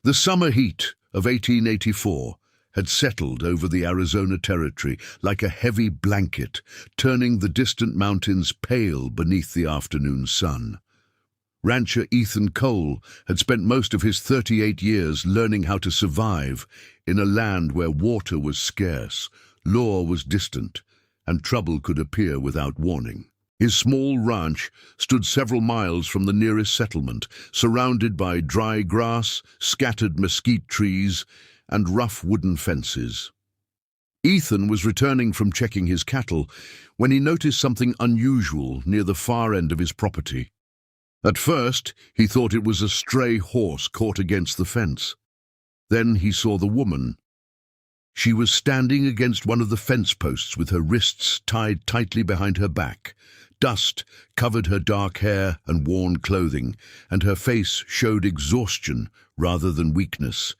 The summer heat of 1884 had settled over the Arizona territory like a heavy blanket, turning the distant mountains pale beneath the afternoon sun. Rancher Ethan Cole had spent most of his 38 years learning how to survive in a land where water was scarce, law was distant, and trouble could appear without warning. His small ranch stood several miles from the nearest settlement, surrounded by dry grass, scattered mesquite trees, and rough wooden fences. Ethan was returning from checking his cattle when he noticed something unusual near the far end of his property. At first, he thought it was a stray horse caught against the fence. Then he saw the woman. She was standing against one of the fence posts with her wrists tied tightly behind her back. Dust covered her dark hair and worn clothing, and her face showed exhaustion rather than weakness.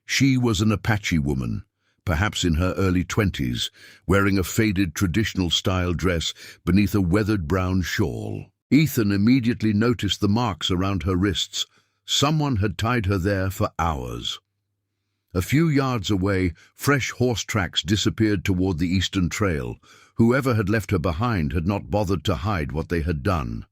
She was an Apache woman, perhaps in her early 20s, wearing a faded traditional-style dress beneath a weathered brown shawl. Ethan immediately noticed the marks around her wrists. Someone had tied her there for hours. A few yards away, fresh horse tracks disappeared toward the eastern trail. Whoever had left her behind had not bothered to hide what they had done.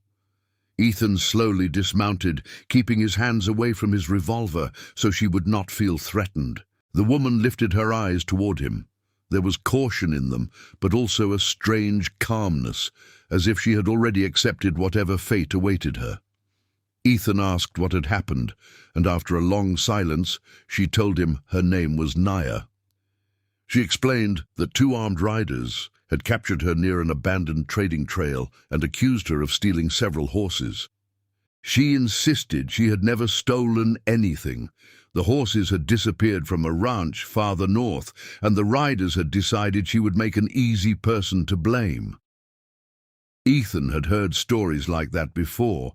Ethan slowly dismounted, keeping his hands away from his revolver so she would not feel threatened. The woman lifted her eyes toward him. There was caution in them, but also a strange calmness, as if she had already accepted whatever fate awaited her. Ethan asked what had happened, and after a long silence, she told him her name was Naya. She explained that 2 armed riders had captured her near an abandoned trading trail and accused her of stealing several horses. She insisted she had never stolen anything. The horses had disappeared from a ranch farther north, and the riders had decided she would make an easy person to blame. Ethan had heard stories like that before.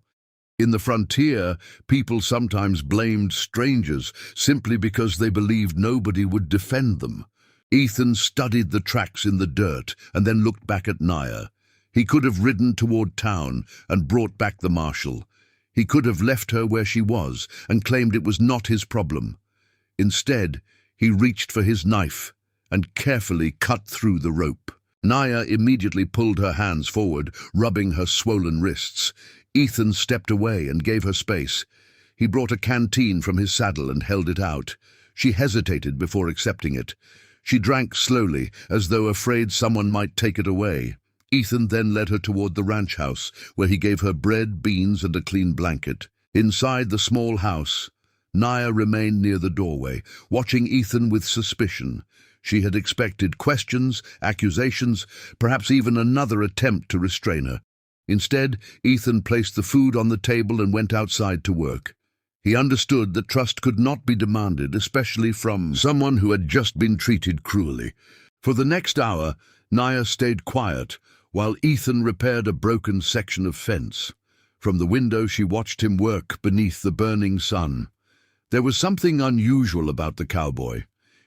In the frontier, people sometimes blamed strangers simply because they believed nobody would defend them. Ethan studied the tracks in the dirt and then looked back at Naya. He could have ridden toward town and brought back the marshal. He could have left her where she was and claimed it was not his problem. Instead, he reached for his knife and carefully cut through the rope. Naya immediately pulled her hands forward, rubbing her swollen wrists. Ethan stepped away and gave her space. He brought a canteen from his saddle and held it out. She hesitated before accepting it. She drank slowly, as though afraid someone might take it away. Ethan then led her toward the ranch house, where he gave her bread, beans, and a clean blanket. Inside the small house, Naya remained near the doorway, watching Ethan with suspicion. She had expected questions, accusations, perhaps even another attempt to restrain her. Instead, Ethan placed the food on the table and went outside to work. He understood that trust could not be demanded, especially from someone who had just been treated cruelly. For the next hour, Naya stayed quiet, while Ethan repaired a broken section of fence. From the window, she watched him work beneath the burning sun. There was something unusual about the cowboy.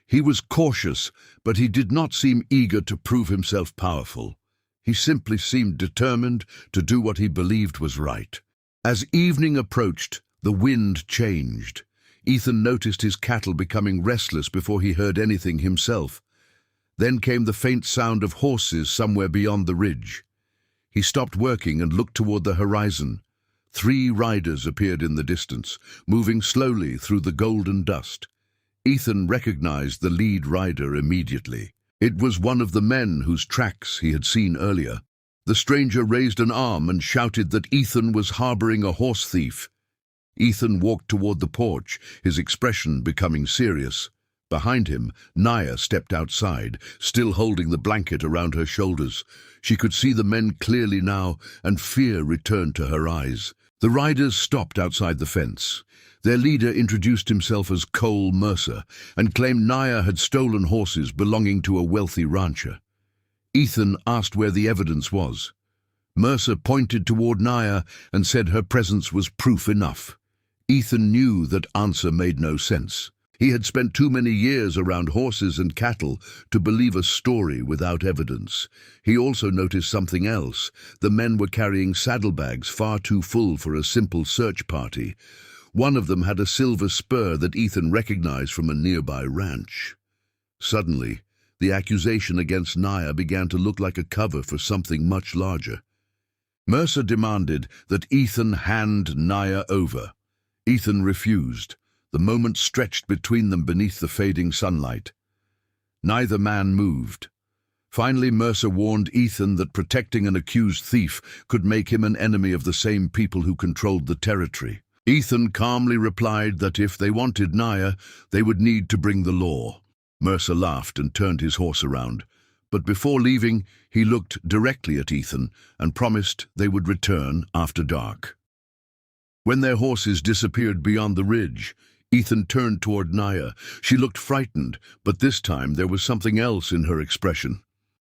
He was cautious, but he did not seem eager to prove himself powerful. He simply seemed determined to do what he believed was right. As evening approached, the wind changed. Ethan noticed his cattle becoming restless before he heard anything himself. Then came the faint sound of horses somewhere beyond the ridge. He stopped working and looked toward the horizon. 3 riders appeared in the distance, moving slowly through the golden dust. Ethan recognized the lead rider immediately. It was one of the men whose tracks he had seen earlier. The stranger raised an arm and shouted that Ethan was harboring a horse thief. Ethan walked toward the porch, his expression becoming serious. Behind him, Naya stepped outside, still holding the blanket around her shoulders. She could see the men clearly now, and fear returned to her eyes. The riders stopped outside the fence. Their leader introduced himself as Cole Mercer and claimed Naya had stolen horses belonging to a wealthy rancher. Ethan asked where the evidence was. Mercer pointed toward Naya and said her presence was proof enough. Ethan knew that answer made no sense. He had spent too many years around horses and cattle to believe a story without evidence. He also noticed something else. The men were carrying saddlebags far too full for a simple search party. One of them had a silver spur that Ethan recognized from a nearby ranch. Suddenly, the accusation against Naya began to look like a cover for something much larger. Mercer demanded that Ethan hand Naya over. Ethan refused. The moment stretched between them beneath the fading sunlight. Neither man moved. Finally, Mercer warned Ethan that protecting an accused thief could make him an enemy of the same people who controlled the territory. Ethan calmly replied that if they wanted Naya, they would need to bring the law. Mercer laughed and turned his horse around, but before leaving, he looked directly at Ethan and promised they would return after dark. When their horses disappeared beyond the ridge, Ethan turned toward Naya. She looked frightened, but this time there was something else in her expression.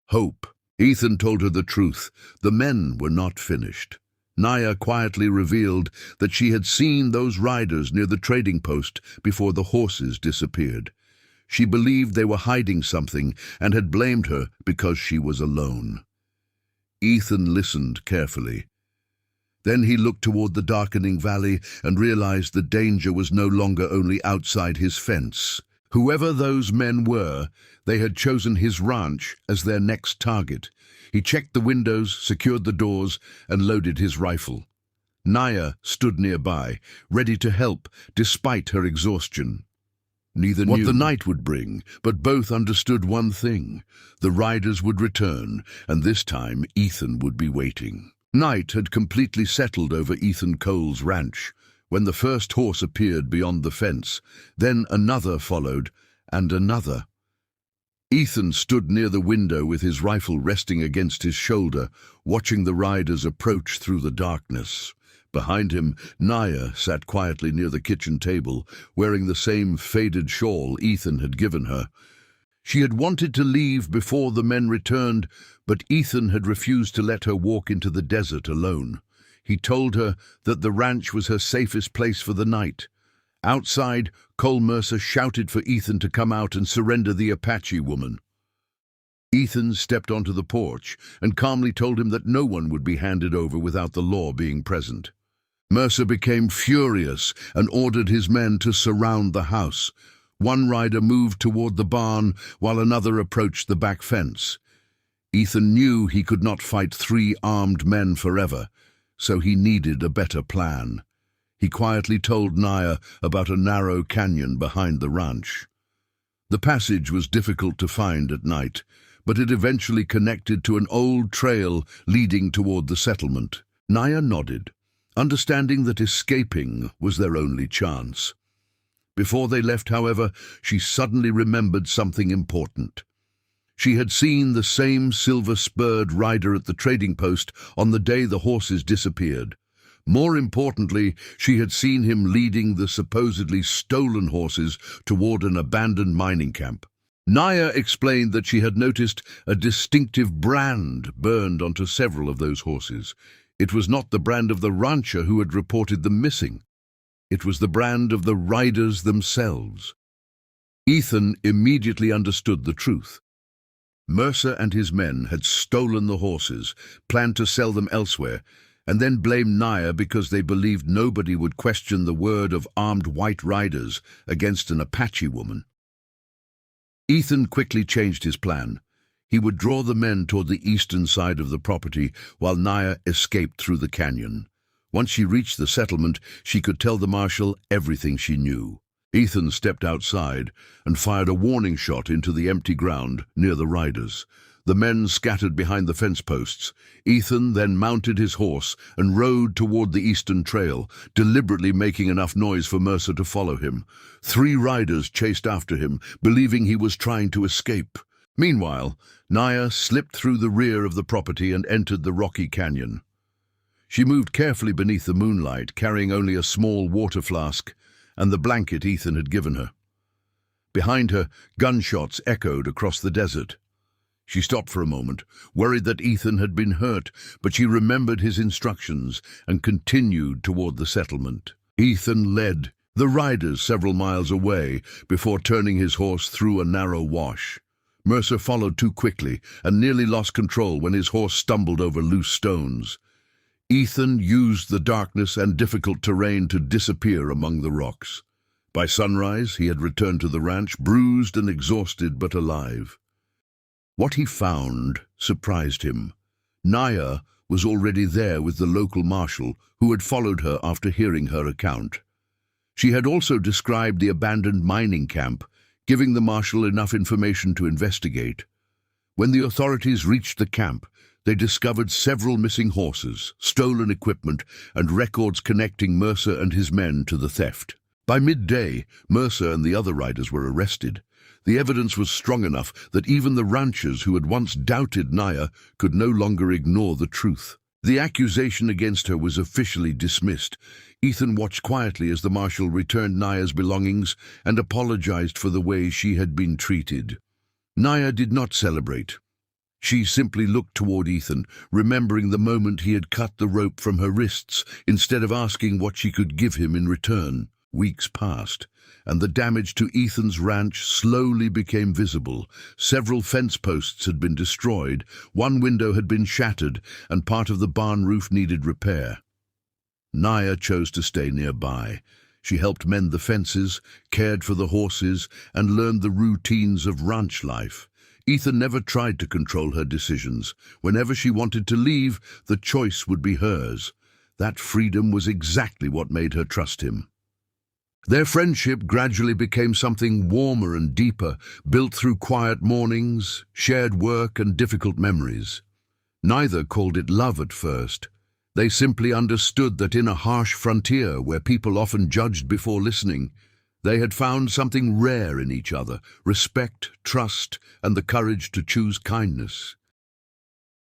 Hope. Ethan told her the truth. The men were not finished. Naya quietly revealed that she had seen those riders near the trading post before the horses disappeared. She believed they were hiding something and had blamed her because she was alone. Ethan listened carefully. Then he looked toward the darkening valley and realized the danger was no longer only outside his fence. Whoever those men were, they had chosen his ranch as their next target. He checked the windows, secured the doors, and loaded his rifle. Naya stood nearby, ready to help, despite her exhaustion. Neither knew what the night would bring, but both understood one thing. The riders would return, and this time Ethan would be waiting. Night had completely settled over Ethan Cole's ranch when the first horse appeared beyond the fence. Then another followed, and another. Ethan stood near the window with his rifle resting against his shoulder, watching the riders approach through the darkness. Behind him, Naya sat quietly near the kitchen table, wearing the same faded shawl Ethan had given her. She had wanted to leave before the men returned, but Ethan had refused to let her walk into the desert alone. He told her that the ranch was her safest place for the night. Outside, Cole Mercer shouted for Ethan to come out and surrender the Apache woman. Ethan stepped onto the porch and calmly told him that no one would be handed over without the law being present. Mercer became furious and ordered his men to surround the house. One rider moved toward the barn while another approached the back fence. Ethan knew he could not fight 3 armed men forever, so he needed a better plan. He quietly told Naya about a narrow canyon behind the ranch. The passage was difficult to find at night, but it eventually connected to an old trail leading toward the settlement. Naya nodded, understanding that escaping was their only chance. Before they left, however, she suddenly remembered something important. She had seen the same silver-spurred rider at the trading post on the day the horses disappeared. More importantly, she had seen him leading the supposedly stolen horses toward an abandoned mining camp. Naya explained that she had noticed a distinctive brand burned onto several of those horses. It was not the brand of the rancher who had reported them missing. It was the brand of the riders themselves. Ethan immediately understood the truth. Mercer and his men had stolen the horses, planned to sell them elsewhere, and then blamed Naya because they believed nobody would question the word of armed white riders against an Apache woman. Ethan quickly changed his plan. He would draw the men toward the eastern side of the property while Naya escaped through the canyon. Once she reached the settlement, she could tell the marshal everything she knew. Ethan stepped outside and fired a warning shot into the empty ground near the riders. The men scattered behind the fence posts. Ethan then mounted his horse and rode toward the eastern trail, deliberately making enough noise for Mercer to follow him. 3 riders chased after him, believing he was trying to escape. Meanwhile, Naya slipped through the rear of the property and entered the rocky canyon. She moved carefully beneath the moonlight, carrying only a small water flask and the blanket Ethan had given her. Behind her, gunshots echoed across the desert. She stopped for a moment, worried that Ethan had been hurt, but she remembered his instructions and continued toward the settlement. Ethan led the riders several miles away before turning his horse through a narrow wash. Mercer followed too quickly and nearly lost control when his horse stumbled over loose stones. Ethan used the darkness and difficult terrain to disappear among the rocks. By sunrise, he had returned to the ranch, bruised and exhausted but alive. What he found surprised him. Naya was already there with the local marshal, who had followed her after hearing her account. She had also described the abandoned mining camp, giving the marshal enough information to investigate. When the authorities reached the camp, they discovered several missing horses, stolen equipment, and records connecting Mercer and his men to the theft. By midday, Mercer and the other riders were arrested. The evidence was strong enough that even the ranchers who had once doubted Naya could no longer ignore the truth. The accusation against her was officially dismissed. Ethan watched quietly as the marshal returned Naya's belongings and apologized for the way she had been treated. Naya did not celebrate. She simply looked toward Ethan, remembering the moment he had cut the rope from her wrists, instead of asking what she could give him in return. Weeks passed, and the damage to Ethan's ranch slowly became visible. Several fence posts had been destroyed, one window had been shattered, and part of the barn roof needed repair. Naya chose to stay nearby. She helped mend the fences, cared for the horses, and learned the routines of ranch life. Ethan never tried to control her decisions. Whenever she wanted to leave, the choice would be hers. That freedom was exactly what made her trust him. Their friendship gradually became something warmer and deeper, built through quiet mornings, shared work, and difficult memories. Neither called it love at first. They simply understood that in a harsh frontier where people often judged before listening, they had found something rare in each other: respect, trust, and the courage to choose kindness.